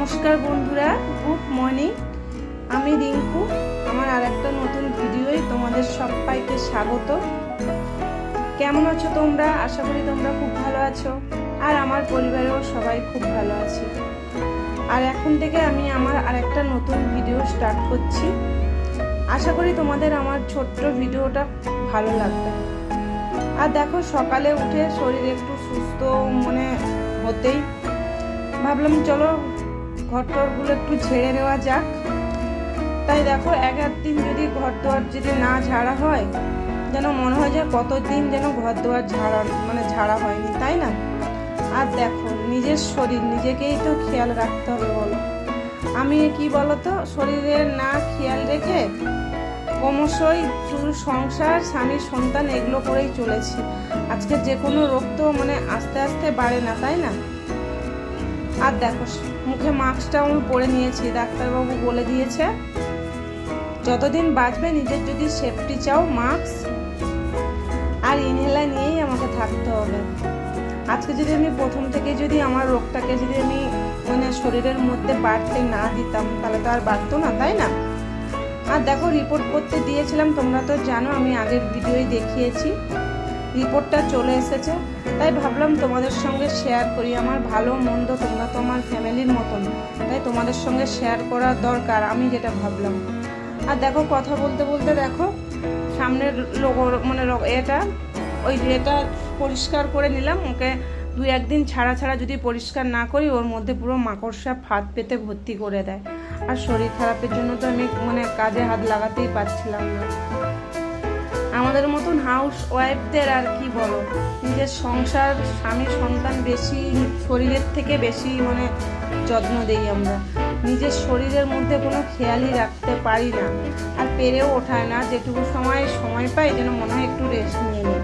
নমস্কার বন্ধুরা, good morning. আমি রিঙ্কু। আমার আরেকটা নতুন ভিডিওয় তোমাদের সবাইকে স্বাগত। কেমন আছো তোমরা? আশা করি তোমরা খুব ভালো আছো, আর আমার পরিবারেও সবাই খুব ভালো আছে। আর এখন থেকে আমি আমার আরেকটা নতুন ভিডিও স্টার্ট করছি। আশা করি তোমাদের আমার ছোট্ট ভিডিওটা ভালো লাগবে। আর দেখো, সকালে উঠে শরীর একটু সুস্থ মনে হতেই ভাবলাম চলো ঘরটরগুলো একটু ঝেড়ে নেওয়া যাক। তাই দেখো, এক দিন যদি ঘর দুয়ার যদি না ঝাড়া হয়, যেন মনে হয় যে কতদিন যেন ঘর দুয়ার ঝাড়া হয়নি, তাই না? আর দেখো, নিজের শরীর নিজেকেই তো খেয়াল রাখতে হবে, বলো। আমি কি বলতো, শরীরের না খেয়াল রেখে ক্রমশই শুধু সংসার, স্বামী, সন্তান এগুলো করেই চলেছি। আজকে যে কোনো রোগ তো আস্তে আস্তে বাড়ে না, তাই না? আর দেখো, মুখে মাস্কটাও আমি পরে নিয়েছি। ডাক্তারবাবু বলে দিয়েছে যতদিন বাঁচবে নিজের যদি সেফটি চাও, মাস্ক আর ইনহেলার নিয়েই আমাকে থাকতে হবে। আজকে যদি আমি প্রথম থেকে যদি আমার রোগটাকে যদি আমি শরীরের মধ্যে বাড়তে না দিতাম, তাহলে তো আর বাড়তো না, তাই না? আর দেখো, রিপোর্ট করতে দিয়েছিলাম, তোমরা তো জানো, আমি আগের ভিডিওয় দেখিয়েছি। রিপোর্টটা চলে এসেছে, তাই ভাবলাম তোমাদের সঙ্গে শেয়ার করি। আমার ভালো মন্দ, তোমরা তো আমার ফ্যামিলির মতন, তাই তোমাদের সঙ্গে শেয়ার করা দরকার, আমি যেটা ভাবলাম। আর দেখো, কথা বলতে বলতে দেখো, সামনের এটা পরিষ্কার করে নিলাম। ওকে 2-1 দিন ছাড়া যদি পরিষ্কার না করি, ওর মধ্যে পুরো মাকড়সা ফাঁদ পেতে ভর্তি করে দেয়। আর শরীর খারাপের জন্য তো আমি কাজে হাত লাগাতেই পারছিলাম না। আমাদের মতন হাউস ওয়াইফদের আর কি বলো, নিজের সংসার, স্বামী, সন্তান বেশি শরীরের থেকে বেশি যত্ন দেই আমরা। নিজের শরীরের মধ্যে কোনো খেয়ালই রাখতে পারি না, আর পেরেও ওঠায় না। যেটুকু সময় পাই যেন মনে হয় একটু রেস্ট নিয়ে নিই,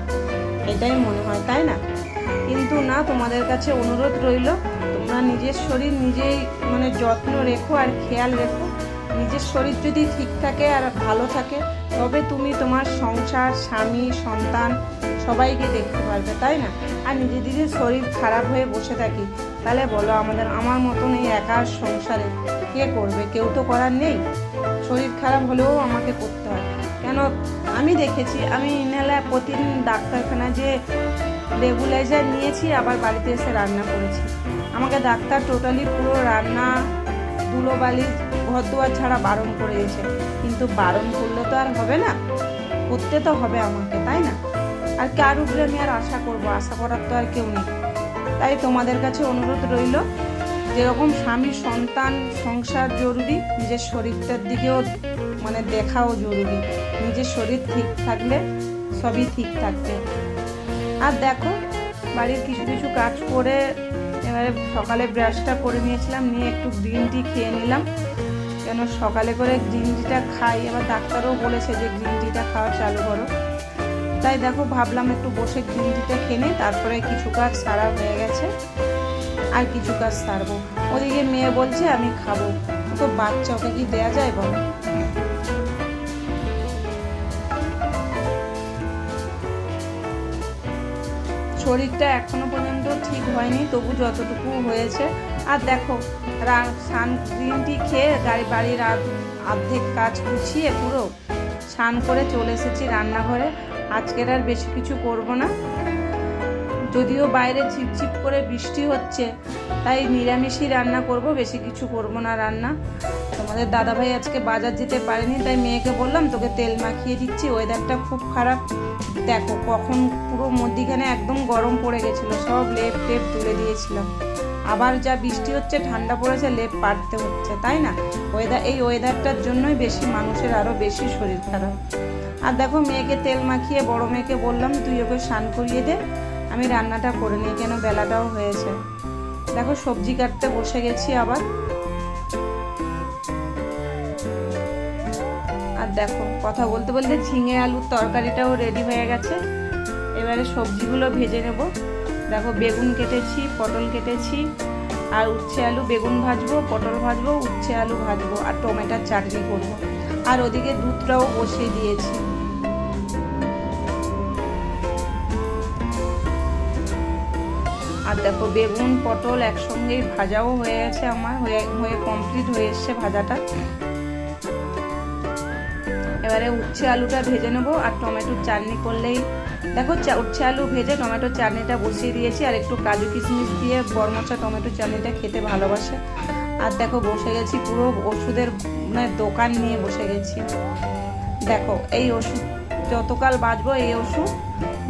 এটাই মনে হয়, তাই না? কিন্তু না, তোমাদের কাছে অনুরোধ রইল, তোমরা নিজের শরীর নিজেই যত্ন রেখো আর খেয়াল রেখো। নিজের শরীর যদি ঠিক থাকে আর ভালো থাকে, তবে তুমি তোমার সংসার, স্বামী, সন্তান সবাইকে দেখতে পারবে, তাই না? আর নিজেদের শরীর খারাপ হয়ে বসে থাকি, তাহলে বলো, আমার মতন এই একা সংসারে কে করবে? কেউ তো করার নেই। শরীর খারাপ হলেও আমাকে করতে হয়। কেন? আমি দেখেছি, আমি ইনহেলার প্রতিদিন ডাক্তারখানায় যে নেবুলাইজার নিয়েছি, আবার বাড়িতে এসে রান্না করেছি। আমাকে ডাক্তার টোটালি পুরো রান্না, ধুলোবালি, ঘর দুয়ার ছাড়া বারণ করে দিয়েছে। কিন্তু বারণ করলে তো আর হবে না, করতে তো হবে আমাকে, তাই না? আর কার উপরে আমি আর আশা করবো? আশা করার তো আর কেউ নেই। তাই তোমাদের কাছে অনুরোধ রইল, যেরকম স্বামী, সন্তান, সংসার জরুরি, নিজের শরীরটার দিকেও দেখাও জরুরি। নিজের শরীর ঠিক থাকলে সবই ঠিক থাকবে। আর দেখো, বাড়ির কিছু কাজ করে এবারে সকালে ব্রাশটা করে নিয়েছিলাম, নিয়ে একটু গ্রিন টি খেয়ে নিলাম। কেন সকালে করে গ্রিন টিটা খাই, এবার ডাক্তারও বলেছে যে গ্রিন টিটা খাওয়া চালু করো। তাই দেখো, ভাবলাম একটু বসে গ্রিন টিটা খেয়ে নিই, তারপরে কিছু কাজ সারা হয়ে গেছে, আর কিছু কাজ সারবো। ওদিকে মেয়ে বলছে আমি খাবো, তো বাচ্চা, ওকে কি দেয়া যায় বলো? শরীরটা এখনো পর্যন্ত ঠিক হয়নি, তবু যতটুকু হয়েছে। আর দেখো, গ্রিন টি খেয়ে বাড়ির অর্ধেক কাজ গুছিয়ে পুরো স্নান করে চলে এসেছি রান্নাঘরে। আজকের আর বেশি কিছু করব না, যদিও বাইরে ঝিপঝিপ করে বৃষ্টি হচ্ছে, তাই নিরামিষই রান্না করব, বেশি কিছু করব না রান্না। তোমাদের দাদাভাই আজকে বাজার যেতে পারেনি, তাই মেয়েকে বললাম তোকে তেল মাখিয়ে দিচ্ছি। ওয়েদারটা খুব খারাপ, দেখো কখন পুরো মধ্যিখানে একদম গরম পড়ে গেছিলো, সব লেপ টেপ তুলে দিয়েছিলাম। আবার যা বৃষ্টি হচ্ছে, ঠান্ডা পড়েছে, লেপ পাড়তে হচ্ছে, তাই না? এই ওয়েদারটার জন্যই বেশি মানুষের আরও বেশি শরীর খারাপ। আর দেখো, মেয়েকে তেল মাখিয়ে বড় মেয়েকে বললাম তুই ওকে স্নান করিয়ে দে, আমি রান্নাটা করে নিই, কেন বেলাটাও হয়েছে। দেখো, সবজি কাটতে বসে গেছি আবার। আর দেখো, কথা বলতে বলতে ঝিঙে আলুর তরকারিটাও রেডি হয়ে গেছে। এবারে সবজিগুলো ভেজে নেব। দেখো, বেগুন কেটেছি, পটল কেটেছি, আর উচ্ছে আলু, বেগুন ভাজবো, পটল ভাজবো, উচ্ছে আলু ভাজবো, আর টমেটোর চাটনি করবো। আর ওদিকে দুধটাও বসিয়ে দিয়েছি। আর দেখো বেগুন পটল একসঙ্গেই ভাজাও হয়ে গেছে আমার, হয়ে কমপ্লিট হয়ে এসছে ভাজাটা। এবারে উচ্ছে আলুটা ভেজে নেবো আর টমেটোর চাটনি করলেই, দেখো উচ্ছে আলু ভেজে টমেটোর চাটনিটা বসিয়ে দিয়েছি, আর একটু কাজু কিশমিশ দিয়ে বরমচা টমেটোর চাটনিটা খেতে ভালোবাসে। আর দেখো বসে গেছি পুরো ওষুধের মানে দোকান নিয়ে বসে গেছি। দেখো এই ওষুধ যতকাল বাঁচবো এই ওষুধ,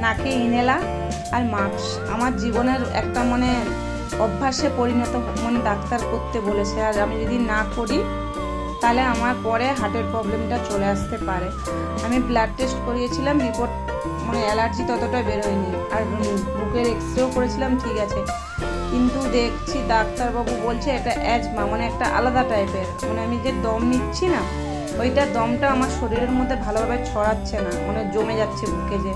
নাকে ইনহেলা আর মাস্ক আমার জীবনের একটা মানে অভ্যাসে পরিণত, মানে ডাক্তার করতে বলেছে, আর আমি যদি না করি তাহলে আমার পরে হার্টের প্রবলেমটা চলে আসতে পারে। আমি ব্লাড টেস্ট করিয়েছিলাম, রিপোর্ট মানে অ্যালার্জি ততটা বেরোয়নি, আর বুকের এক্সরেও করেছিলাম, ঠিক আছে, কিন্তু দেখছি ডাক্তারবাবু বলছে এটা অ্যাজমা, মানে একটা আলাদা টাইপের, মানে আমি যে দম নিচ্ছি না ওইটা দমটা আমার শরীরের মধ্যে ভালোভাবে ছড়াচ্ছে না, মানে জমে যাচ্ছে বুকে যে।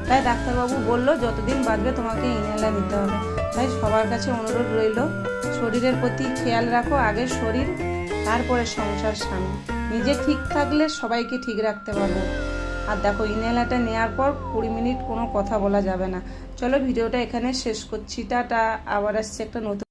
তাই ডাক্তারবাবু বললো যতদিন বাঁচবে তোমাকে ইনহেলার নিতে হবে। তাই সবার কাছে অনুরোধ রইল, শরীরের প্রতি খেয়াল রাখো, আগে শরীর তারপরে সংসার স্বামী। নিজে ঠিক থাকলে সবাইকে ঠিক রাখতে পারবো। আর দেখো ইনহেলারটা নেওয়ার পর 20 মিনিট কোনো কথা বলা যাবে না। চলো ভিডিওটা এখানে শেষ করছি, টাটা। আবার আসছে একটা নতুন